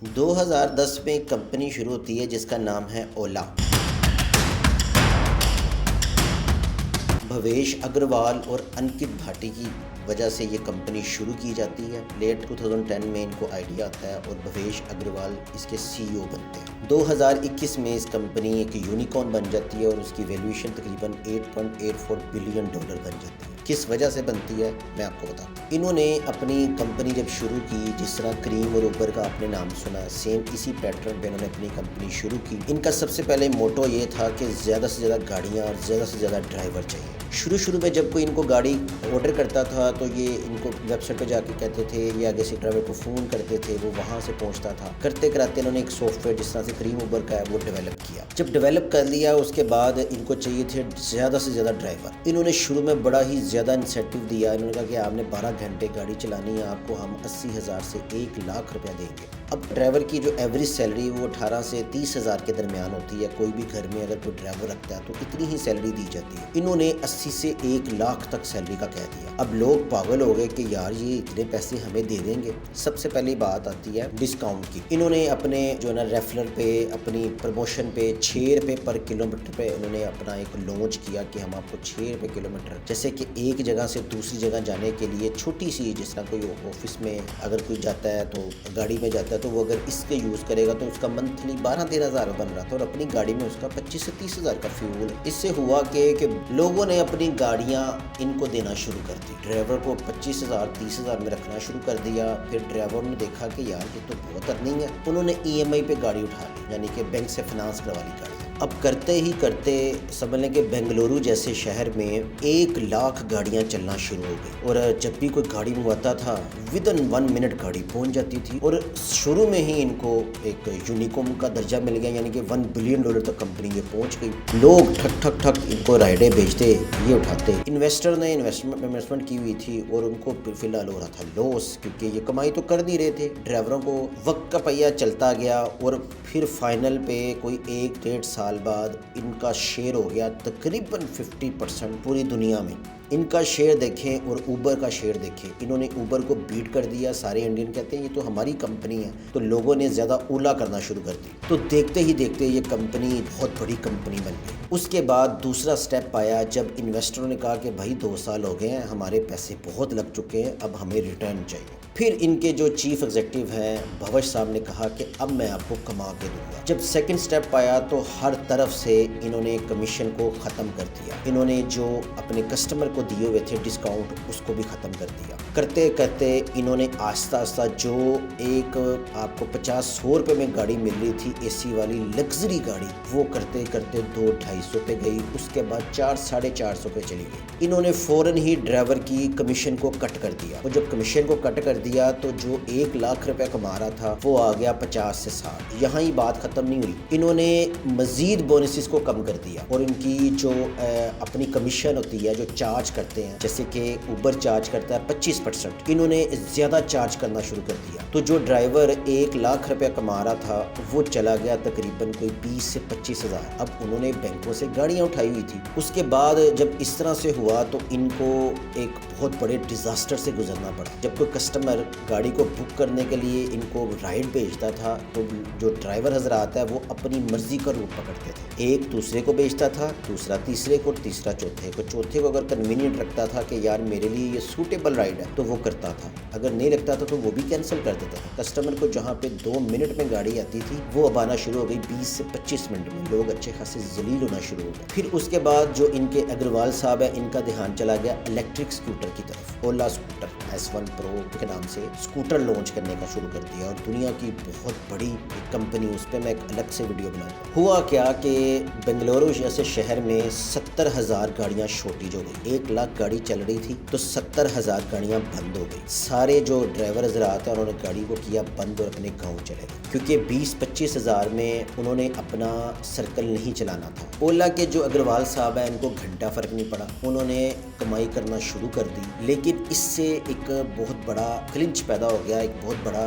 2010 میں ایک کمپنی شروع ہوتی ہے جس کا نام ہے اولا۔ بھویش اگروال اور انکت بھاٹی کی وجہ سے یہ کمپنی شروع کی جاتی ہے۔ لیٹ 2010 میں ان کو آئیڈیا آتا ہے اور بھویش اگروال اس کے CEO بنتے ہیں۔ 2021 میں اس کمپنی ایک یونیکارن بن جاتی ہے اور اس کی ویلیویشن تقریباً $8.84 بلین بن جاتی ہے۔ کس وجہ سے بنتی ہے میں آپ کو بتاتا ہوں۔ انہوں نے اپنی کمپنی جب شروع کی، جس طرح کریم اور اوبر کا آپ نے نام سنا، سیم اسی پیٹرن پہ انہوں نے اپنی کمپنی شروع کی۔ ان کا سب سے پہلے موٹو یہ تھا کہ زیادہ سے زیادہ گاڑیاں اور زیادہ سے زیادہ ڈرائیور چاہیے۔ شروع میں جب کوئی ان کو گاڑی آرڈر کرتا تھا تو یہ ان کو ویب سائٹ پہ جا کے کہتے تھے، یا آگے سے ڈرائیور کو فون کرتے تھے، وہ وہاں سے پہنچتا تھا۔ کرتے کراتے انہوں نے ایک سافٹ ویئر جس طرح سے کریم اوبر کا ہے وہ ڈیولپ کیا۔ جب ڈیولپ کر لیا اس کے بعد ان کو چاہیے تھے زیادہ سے زیادہ ڈرائیور۔ انہوں نے شروع میں بڑا ہی زیادہ انسینٹیو دیا۔ انہوں نے کہا کہ آپ نے 12 گھنٹے گاڑی چلانی ہے، آپ کو ہم 80,000 سے 1,00,000 روپیہ دیں گے۔ اب ڈرائیور کی جو ایوریج سیلری وہ 18 سے 30,000 کے درمیان ہوتی ہے۔ کوئی بھی گھر میں اگر کوئی ڈرائیور رکھتا ہے تو اتنی ہی سیلری دی جاتی ہے۔ انہوں نے 80 سے 1,00,000 تک سیلری کا کہہ دیا۔ اب لوگ پاگل ہو گئے کہ یار یہ اتنے پیسے ہمیں دے دیں گے۔ سب سے پہلی بات آتی ہے ڈسکاؤنٹ کی۔ انہوں نے اپنے جو ہے نا ریفرل پہ، اپنی پروموشن پہ 6 روپے پر کلومیٹر پہ انہوں نے اپنا ایک لانچ کیا کہ ہم آپ کو 6 روپے کلومیٹر، جیسے کہ ایک جگہ سے دوسری جگہ جانے کے لیے چھوٹی سی، جس طرح کوئی آفس میں اگر کوئی جاتا ہے تو گاڑی میں جاتا ہے تو وہ اگر اس کے یوز کرے گا تو اس کا منتھلی 12-13 ہزار بن رہا تھا، اور اپنی گاڑی میں اس کا 25 سے 30 ہزار کا فیول۔ اس سے ہوا کہ لوگوں نے اپنی گاڑیاں ان کو دینا شروع کر دی۔ ڈرائیور کو 25,000 30,000 میں رکھنا شروع کر دیا۔ پھر ڈرائیور نے دیکھا کہ یار یہ تو بہت ارننگ ہے، انہوں نے EMI پہ گاڑی اٹھا لی، یعنی کہ بینک سے فنانس کروا لی گاڑی۔ اب کرتے ہی کرتے سمجھ لیں کہ بنگلورو جیسے شہر میں 1,00,000 گاڑیاں چلنا شروع ہو گئی، اور جب بھی کوئی گاڑی منگواتا تھا ودن 1 منٹ گاڑی پہنچ جاتی تھی، اور شروع میں ہی ان کو ایک یونیکارن کا درجہ مل گیا، یعنی کہ $1 بلین تک کمپنی یہ پہنچ گئی۔ لوگ ٹھک ٹھک ٹھک ان کو رائڈیں بھیجتے، یہ اٹھاتے۔ انویسٹر نے انویسٹمنٹ کی ہوئی تھی اور ان کو فی الحال ہو رہا تھا لاس، کیونکہ یہ کمائی تو کر نہیں رہے تھے۔ ڈرائیوروں کو وقت کا پہیہ چلتا گیا، اور پھر فائنل پہ کوئی 1-1.5 سال بعد ان کا شیئر ہو گیا تقریباً 50% پوری دنیا میں۔ ان کا شیئر دیکھیں اور اوبر کا شیئر دیکھیں، انہوں نے اوبر کو بیٹ کر دیا۔ سارے انڈین کہتے ہیں یہ تو ہماری کمپنی ہے، تو لوگوں نے زیادہ اولا کرنا شروع کر دی، تو دیکھتے ہی دیکھتے یہ کمپنی بہت بڑی کمپنی بن گئی۔ اس کے بعد دوسرا سٹیپ آیا جب انویسٹروں نے کہا کہ بھائی 2 سال ہو گئے ہیں، ہمارے پیسے بہت لگ چکے ہیں، اب ہمیں ریٹرن چاہیے۔ پھر ان کے جو چیف ایگزیکٹو ہیں بھوش صاحب نے کہا کہ اب میں آپ کو کما کے دوں گا۔ جب سیکنڈ سٹیپ آیا تو ہر طرف سے انہوں نے کمیشن کو ختم کر دیا۔ انہوں نے جو اپنے کسٹمر کو دیے ہوئے تھے ڈسکاؤنٹ، اس کو بھی ختم کر دیا۔ کرتے کرتے انہوں نے آہستہ آہستہ جو ایک آپ کو 50-100 روپے میں گاڑی مل رہی تھی AC والی لگژری گاڑی، وہ کرتے کرتے 200-250 پہ گئی۔ اس کے بعد 400-450 پہ چلی گئی۔ انہوں نے فوراً ہی ڈرائیور کی کمیشن کو کٹ کر دیا، اور جب کمیشن کو کٹ کر دیا تو جو 1,00,000 روپے کما رہا تھا وہ آ گیا 50 سے 60۔ یہاں ہی بات ختم نہیں ہوئی، انہوں نے مزید بونسز کو کم کر دیا، اور ان کی جو اپنی کمیشن ہوتی ہے جو چارج کرتے ہیں، جیسے کہ اوبر چارج کرتا ہے 25%، انہوں نے زیادہ چارج کرنا شروع کر دیا۔ تو جو ڈرائیور 1,00,000 روپے کما رہا تھا وہ چلا گیا تقریباً کوئی 20 سے 25 ہزار۔ اب انہوں نے بینکوں سے گاڑیاں اٹھائی ہوئی تھی۔ اس کے بعد جب اس طرح سے ہوا تو ان کو ایک بہت بڑے ڈیزاسٹر سے گزرنا پڑا۔ جب کوئی کسٹمر گاڑی کو بک کرنے کے لیے ان کو رائڈ بھیجتا تھا تو جو ڈرائیور حضرات ہے وہ اپنی مرضی کا روٹ پکڑتے تھے۔ ایک دوسرے کو بھیجتا تھا، دوسرا تیسرے کو، تیسرا چوتھے کو، چوتھے کو اگر کنوینئنٹ رکھتا تھا کہ یار میرے لیے یہ سوٹیبل رائڈ ہے تو وہ کرتا تھا، اگر نہیں لگتا تھا تو وہ بھی کینسل کر دیتا تھا۔ کسٹمر کو جہاں پہ 2 منٹ میں گاڑی آتی تھی وہ اب آنا شروع ہو گئی 20 سے 25 منٹ میں۔ لوگ اچھے خاصے ذلیل ہونا شروع ہو گئے۔ پھر اس کے بعد جو ان کے اگروال صاحب ہیں، ان کا دھیان چلا گیا الیکٹرک اسکوٹر کی طرف۔ اولا اسکوٹر S1 Pro کے نام سے اسکوٹر لانچ کرنے کا شروع کر دیا، اور دنیا کی بہت بڑی ایک کمپنی، اس پہ میں ایک الگ سے ویڈیو بناؤں گا۔ ہوا کیا کہ بنگلورو جیسے شہر میں 70,000 گاڑیاں شارٹیج ہو گئی۔ 1,00,000 گاڑی چل رہی تھی تو 70,000 گاڑیاں بند ہو گئی۔ سارے جو ڈرائیور حضرات ہیں انہوں نے گاڑی کو کیا بند اور اپنے گاؤں چلے گئے، کیونکہ 20-25 ہزار میں انہوں نے اپنا سرکل نہیں چلانا تھا۔ اولا کے جو اگروال صاحب ہیں ان کو گھنٹہ فرق نہیں پڑا، انہوں نے کمائی کرنا شروع کر دی، لیکن اس سے ایک بہت بڑا کلنچ پیدا ہو گیا، ایک بہت بڑا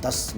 10